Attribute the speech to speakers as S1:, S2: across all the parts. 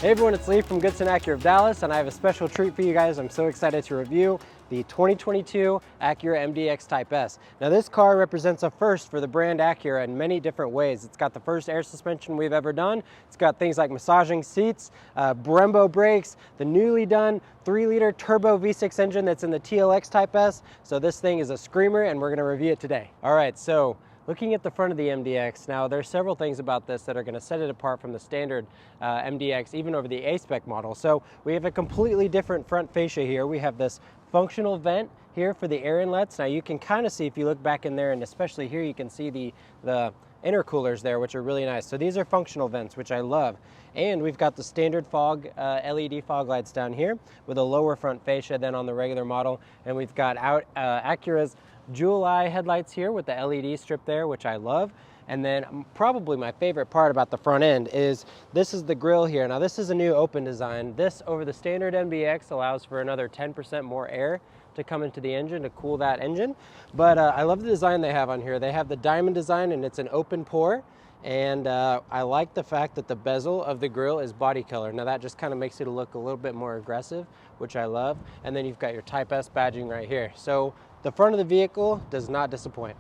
S1: Hey everyone, it's Lee from Goodson Acura of Dallas, and I have a special treat for you guys. I'm so excited to review the 2022 Acura MDX Type S. Now this car represents a first for the brand Acura in many different ways. It's got the first air suspension we've ever done. It's got things like massaging seats, Brembo brakes, the newly done 3-liter turbo V6 engine that's in the TLX Type S. So this thing is a screamer, and we're gonna review it today. All right, so looking at the front of the MDX, now there's several things about this that are going to set it apart from the standard MDX, even over the A-Spec model. So we have a completely different front fascia here. We have this functional vent here for the air inlets. Now you can kind of see, if you look back in there, and especially here, you can see the intercoolers there, which are really nice. So these are functional vents, which I love. And we've got the standard fog, LED fog lights down here with a lower front fascia than on the regular model. And we've got Acura's Jewel Eye headlights here with the LED strip there, which I love. And then probably my favorite part about the front end is this is the grille here. Now this is a new open design. This over the standard MDX allows for another 10% more air to come into the engine to cool that engine. But I love the design they have on here. They have the diamond design, and it's an open pour. And I like the fact that the bezel of the grille is body color. Now that just kind of makes it look a little bit more aggressive, which I love. And then you've got your Type S badging right here. So the front of the vehicle does not disappoint.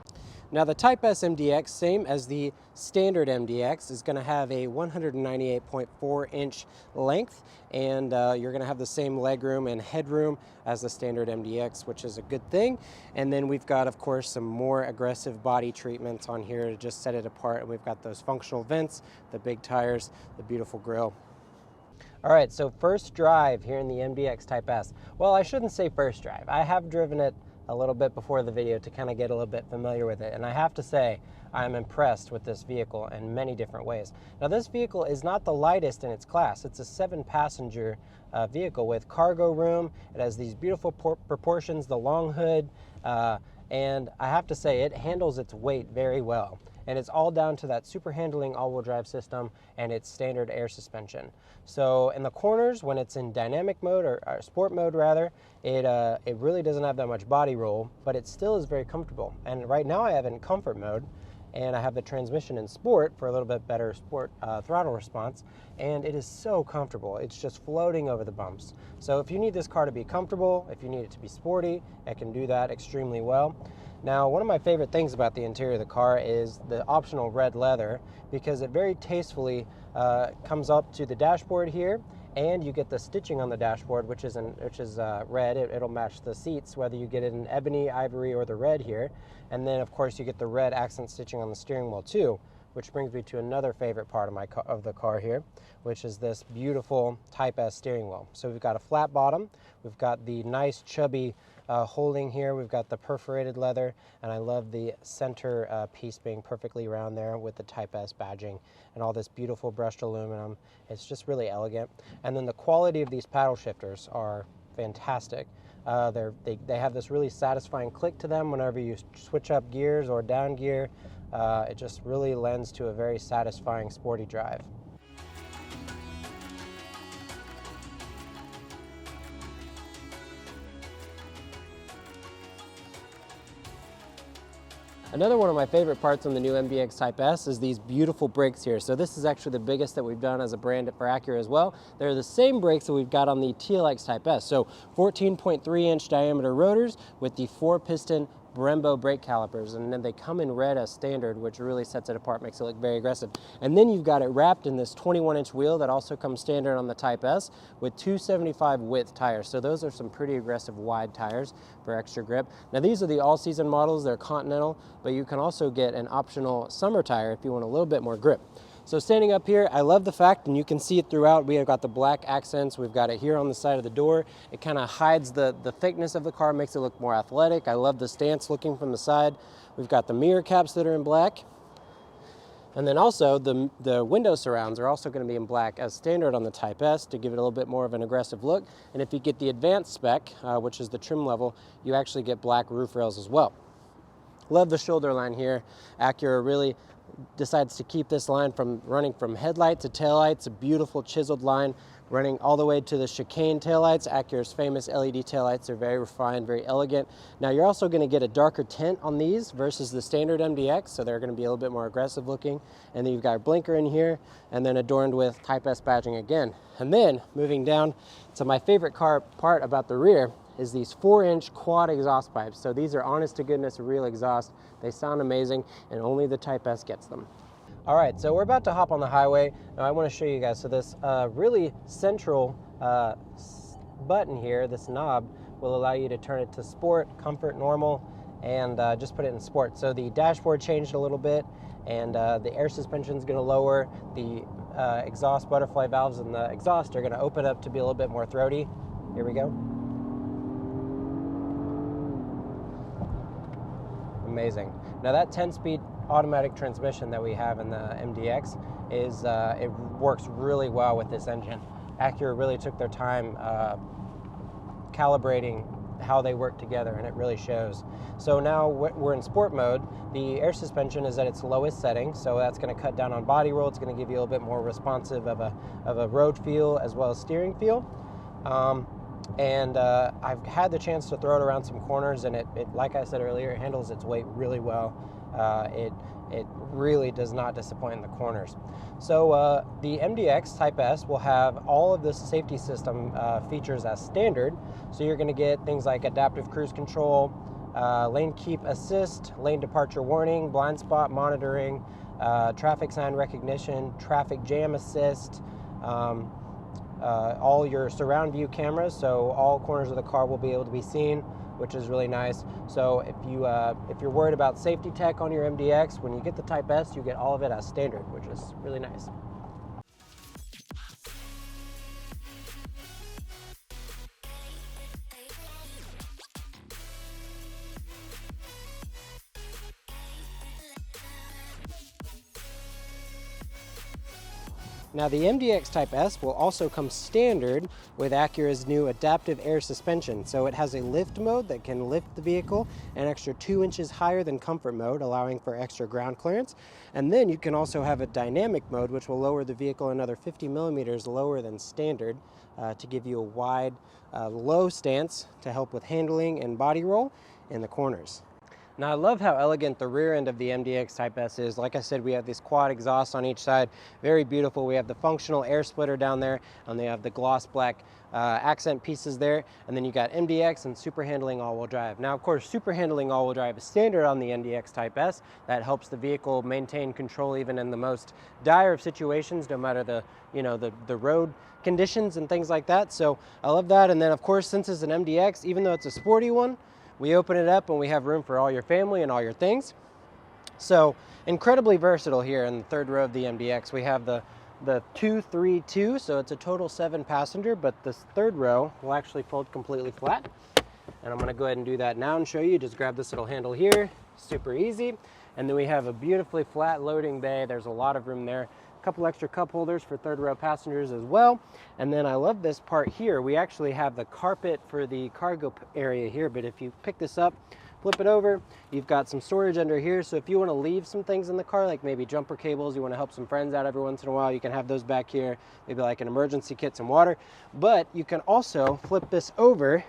S1: Now the Type S MDX, same as the standard MDX, is going to have a 198.4 inch length, and you're going to have the same legroom and headroom as the standard MDX, which is a good thing. And then we've got, of course, some more aggressive body treatments on here to just set it apart. And we've got those functional vents, the big tires, the beautiful grille. All right, so first drive here in the MDX Type S. Well, I shouldn't say first drive. I have driven it a little bit before the video to kind of get a little bit familiar with it, and I have to say I'm impressed with this vehicle in many different ways. Now this vehicle is not the lightest in its class. It's a 7-passenger vehicle with cargo room. It has these beautiful proportions, the long hood, and I have to say it handles its weight very well. And it's all down to that super handling all-wheel drive system and its standard air suspension. So in the corners, when it's in dynamic mode, or sport mode rather, it really doesn't have that much body roll, but it still is very comfortable. And right now I have it in comfort mode, and I have the transmission in sport for a little bit better sport throttle response, and it is so comfortable. It's just floating over the bumps. So if you need this car to be comfortable, if you need it to be sporty, it can do that extremely well. Now, one of my favorite things about the interior of the car is the optional red leather, because it very tastefully comes up to the dashboard here, and you get the stitching on the dashboard, which is red. It'll match the seats, whether you get it in ebony, ivory, or the red here. And then, of course, you get the red accent stitching on the steering wheel too, which brings me to another favorite part of the car here, which is this beautiful Type S steering wheel. So we've got a flat bottom, we've got the nice chubby holding here, we've got the perforated leather, and I love the center piece being perfectly round there with the Type S badging and all this beautiful brushed aluminum. It's just really elegant. And then the quality of these paddle shifters are fantastic. They have this really satisfying click to them whenever you switch up gears or down gear. It just really lends to a very satisfying sporty drive. Another one of my favorite parts on the new MDX Type S is these beautiful brakes here. So this is actually the biggest that we've done as a brand for Acura as well. They're the same brakes that we've got on the TLX Type S. So 14.3-inch diameter rotors with the 4-piston Brembo brake calipers, and then they come in red as standard, which really sets it apart, makes it look very aggressive. And then you've got it wrapped in this 21-inch wheel that also comes standard on the Type S with 275 width tires. So those are some pretty aggressive wide tires for extra grip. Now these are the all-season models, they're Continental, but you can also get an optional summer tire if you want a little bit more grip. So standing up here, I love the fact, and you can see it throughout, we have got the black accents, we've got it here on the side of the door. It kind of hides the thickness of the car, makes it look more athletic. I love the stance looking from the side. We've got the mirror caps that are in black. And then also the window surrounds are also going to be in black as standard on the Type S to give it a little bit more of an aggressive look. And if you get the advanced spec, which is the trim level, you actually get black roof rails as well. Love the shoulder line here. Acura really decides to keep this line from running from headlight to taillights, a beautiful chiseled line running all the way to the chicane taillights. Acura's famous LED taillights are very refined, very elegant. Now you're also going to get a darker tint on these versus the standard MDX, so they're going to be a little bit more aggressive looking. And then you've got a blinker in here, and then adorned with Type S badging again. And then moving down to my favorite part about the rear is these 4-inch quad exhaust pipes. So these are honest to goodness real exhaust. They sound amazing, and only the Type S gets them. All right, so we're about to hop on the highway. Now I want to show you guys, so this really central button here, this knob, will allow you to turn it to sport, comfort, normal, and just put it in sport. So the dashboard changed a little bit, and the air suspension is going to lower. The exhaust butterfly valves and the exhaust are going to open up to be a little bit more throaty. Here we go. Amazing. Now that 10-speed automatic transmission that we have in the MDX is it works really well with this engine. Acura really took their time calibrating how they work together, and it really shows. So now we're in sport mode. The air suspension is at its lowest setting, so that's going to cut down on body roll. It's going to give you a little bit more responsive of a road feel as well as steering feel. I've had the chance to throw it around some corners, and it like I said earlier, it handles its weight really well. It really does not disappoint in the corners. So the MDX Type S will have all of the safety system features as standard. So you're going to get things like adaptive cruise control, lane keep assist, lane departure warning, blind spot monitoring, traffic sign recognition, traffic jam assist, all your surround view cameras, so all corners of the car will be able to be seen, which is really nice. So if you're worried about safety tech on your MDX, when you get the Type S, you get all of it as standard, which is really nice. Now the MDX Type S will also come standard with Acura's new adaptive air suspension. So it has a lift mode that can lift the vehicle an extra 2 inches higher than comfort mode, allowing for extra ground clearance. And then you can also have a dynamic mode, which will lower the vehicle another 50 millimeters lower than standard to give you a wide, low stance to help with handling and body roll in the corners. Now I love how elegant the rear end of the MDX Type S is. Like I said, we have this quad exhaust on each side, very beautiful. We have the functional air splitter down there, and they have the gloss black accent pieces there. And then you got MDX and super handling all-wheel drive. Now, of course, super handling all-wheel drive is standard on the MDX Type S. That helps the vehicle maintain control even in the most dire of situations, no matter the road conditions and things like that. So I love that. And then, of course, since it's an MDX, even though it's a sporty one, we open it up and we have room for all your family and all your things. So incredibly versatile here in the third row of the MDX. We have the 2-3-2, so it's a total 7-passenger, but this third row will actually fold completely flat. And I'm gonna go ahead and do that now and show you. Just grab this little handle here, super easy. And then we have a beautifully flat loading bay. There's a lot of room there. Couple extra cup holders for third row passengers as well. And then I love this part here. We actually have the carpet for the cargo area here, but if you pick this up, flip it over, you've got some storage under here. So if you want to leave some things in the car, like maybe jumper cables, you want to help some friends out every once in a while, you can have those back here, maybe like an emergency kit, some water. But you can also flip this over,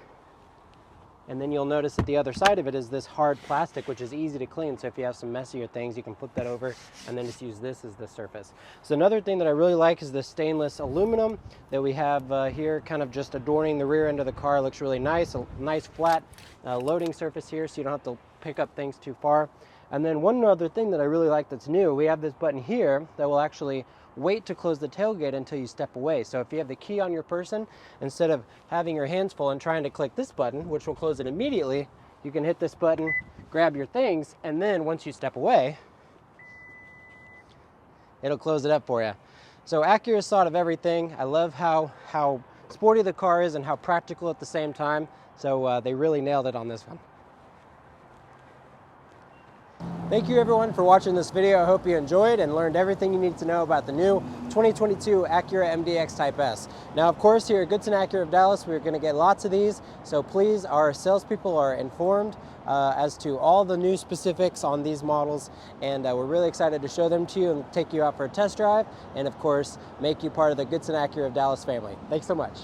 S1: and then you'll notice that the other side of it is this hard plastic, which is easy to clean. So if you have some messier things, you can flip that over and then just use this as the surface. So another thing that I really like is the stainless aluminum that we have here, kind of just adorning the rear end of the car. It looks really nice, a nice flat loading surface here, so you don't have to pick up things too far. And then one other thing that I really like that's new, we have this button here that will actually wait to close the tailgate until you step away. So if you have the key on your person, instead of having your hands full and trying to click this button, which will close it immediately, you can hit this button, grab your things, and then once you step away, it'll close it up for you. So Acura's thought of everything. I love how sporty the car is and how practical at the same time. So they really nailed it on this one. Thank you everyone for watching this video. I hope you enjoyed and learned everything you need to know about the new 2022 Acura MDX Type S. Now, of course, here at Goodson Acura of Dallas, we're going to get lots of these, so please, our salespeople are informed as to all the new specifics on these models, and we're really excited to show them to you and take you out for a test drive, and of course, make you part of the Goodson Acura of Dallas family. Thanks so much.